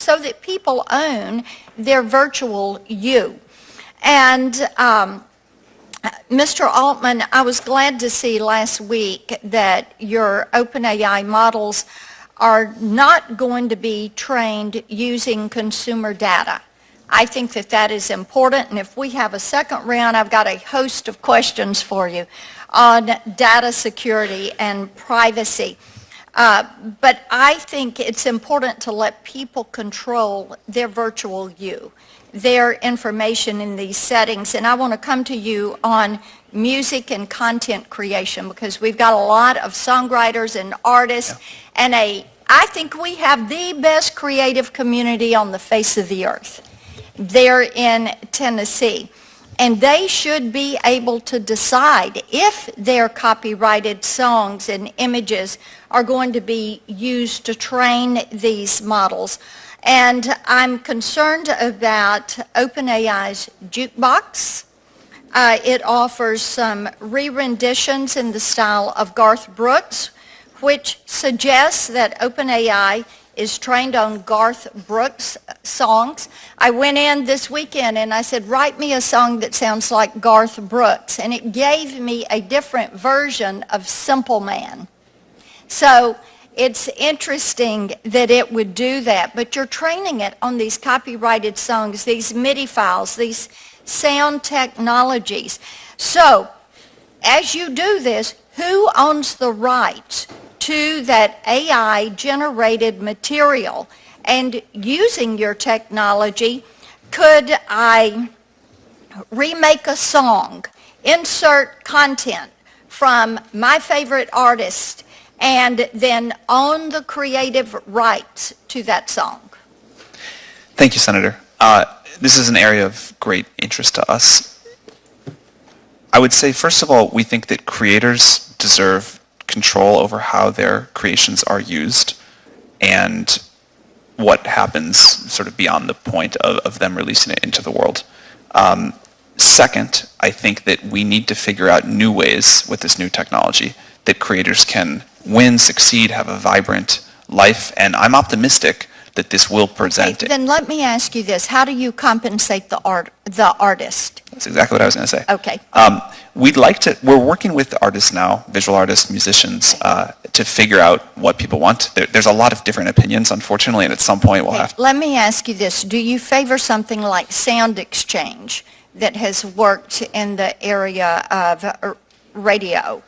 so that people own their virtual you. And Mr. Altman, I was glad to see last week that your OpenAI models are not going to be trained using consumer data. I think that that is important, and if we have a second round, I've got a host of questions for you on data security and privacy. But I think it's important to let people control their virtual you, their information in these settings. And I want to come to you on music and content creation, because we've got a lot of songwriters and artists, and I think we have the best creative community on the face of the earth there in Tennessee. And they should be able to decide if their copyrighted songs and images are going to be used to train these models. And I'm concerned about OpenAI's jukebox. It offers some re-renditions in the style of Garth Brooks, which suggests that OpenAI is trained on Garth Brooks songs. I went in this weekend and I said, write me a song that sounds like Garth Brooks, and it gave me a different version of Simple Man. So it's interesting that it would do that, but you're training it on these copyrighted songs, these MIDI files, these sound technologies. So as you do this, who owns the rights to that AI-generated material? And using your technology, could I remake a song, insert content from my favorite artist, and then own the creative rights to that song? Thank you, Senator. This is an area of great interest to us. I would say, first of all, we think that creators deserve control over how their creations are used and what happens sort of beyond the point of them releasing it into the world. Second, I think that we need to figure out new ways with this new technology that creators can win, succeed, have a vibrant life, and I'm optimistic that this will present it. Then let me ask you this. How do you compensate the artist? That's exactly what I was going to say. Okay. We're working with artists now, visual artists, musicians, to figure out what people want. There's a lot of different opinions, unfortunately, and at some point we'll have to. Let me ask you this. Do you favor something like Sound Exchange that has worked in the area of radio?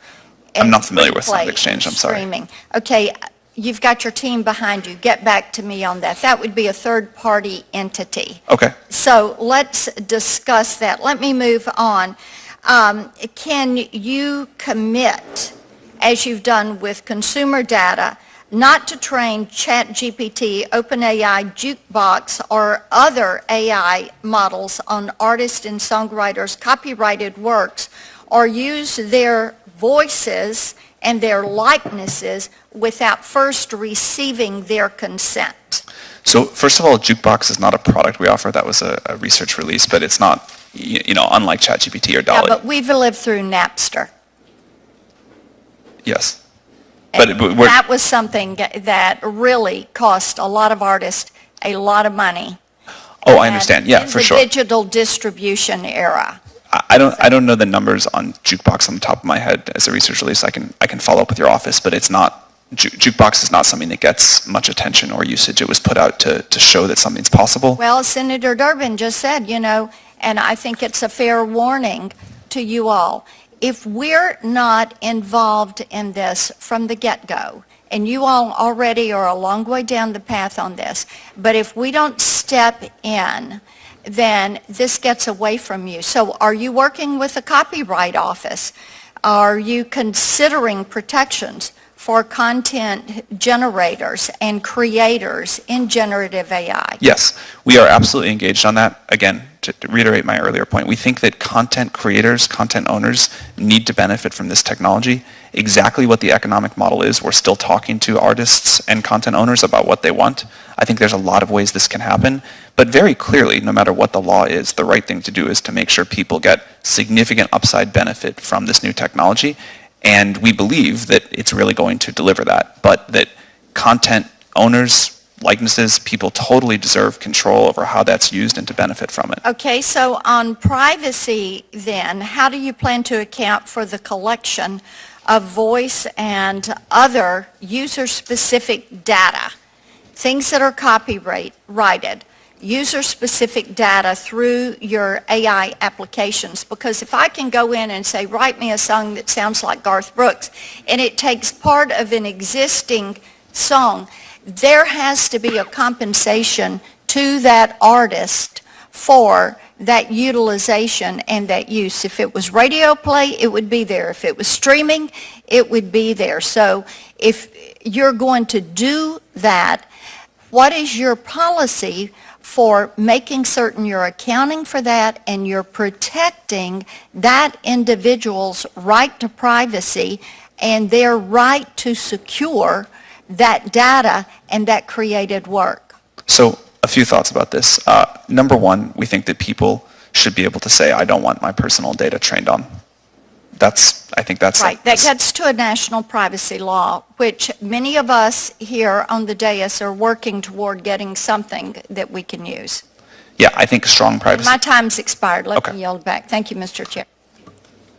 I'm not familiar with Sound Exchange, I'm sorry. Streaming. Okay. You've got your team behind you. Get back to me on that. That would be a third-party entity. Okay. So let's discuss that. Let me move on. Can you commit, as you've done with consumer data, not to train ChatGPT, OpenAI, Jukebox, or other AI models on artists and songwriters' copyrighted works, or use their voices and their likenesses without first receiving their consent? So first of all, Jukebox is not a product we offer. That was a research release, but it's not, unlike ChatGPT or DALL-E. Yeah, but we've lived through Napster. Yes. But that was something that really cost a lot of artists a lot of money. Oh, I understand. Yeah, for sure. In the digital distribution era. I don't know the numbers on Jukebox on the top of my head as a research release. I can follow up with your office, but it's not, Jukebox is not something that gets much attention or usage. It was put out to show that something's possible. Well, Senator Durbin just said, and I think it's a fair warning to you all, if we're not involved in this from the get-go, and you all already are a long way down the path on this, but if we don't step in, then this gets away from you. So are you working with the Copyright Office? Are you considering protections for content generators and creators in generative AI? Yes, we are absolutely engaged on that. Again, to reiterate my earlier point, we think that content creators, content owners need to benefit from this technology. Exactly what the economic model is, we're still talking to artists and content owners about what they want. I think there's a lot of ways this can happen, but very clearly, no matter what the law is, the right thing to do is to make sure people get significant upside benefit from this new technology, and we believe that it's really going to deliver that, but that content owners likenesses, people totally deserve control over how that's used and to benefit from it. Okay, so on privacy then, how do you plan to account for the collection of voice and other user-specific data, things that are copyrighted, user-specific data through your AI applications? Because if I can go in and say, write me a song that sounds like Garth Brooks, and it takes part of an existing song, there has to be a compensation to that artist for that utilization and that use. If it was radio play, it would be there. If it was streaming, it would be there. So if you're going to do that, what is your policy for making certain you're accounting for that and you're protecting that individual's right to privacy and their right to secure that data and that created work? So a few thoughts about this. Number one, we think that people should be able to say, I don't want my personal data trained on. I think that's right. That gets to a national privacy law, which many of us here on the dais are working toward getting something that we can use. Yeah, I think strong privacy. My time's expired. Let Okay. me yield back. Thank you, Mr. Chair.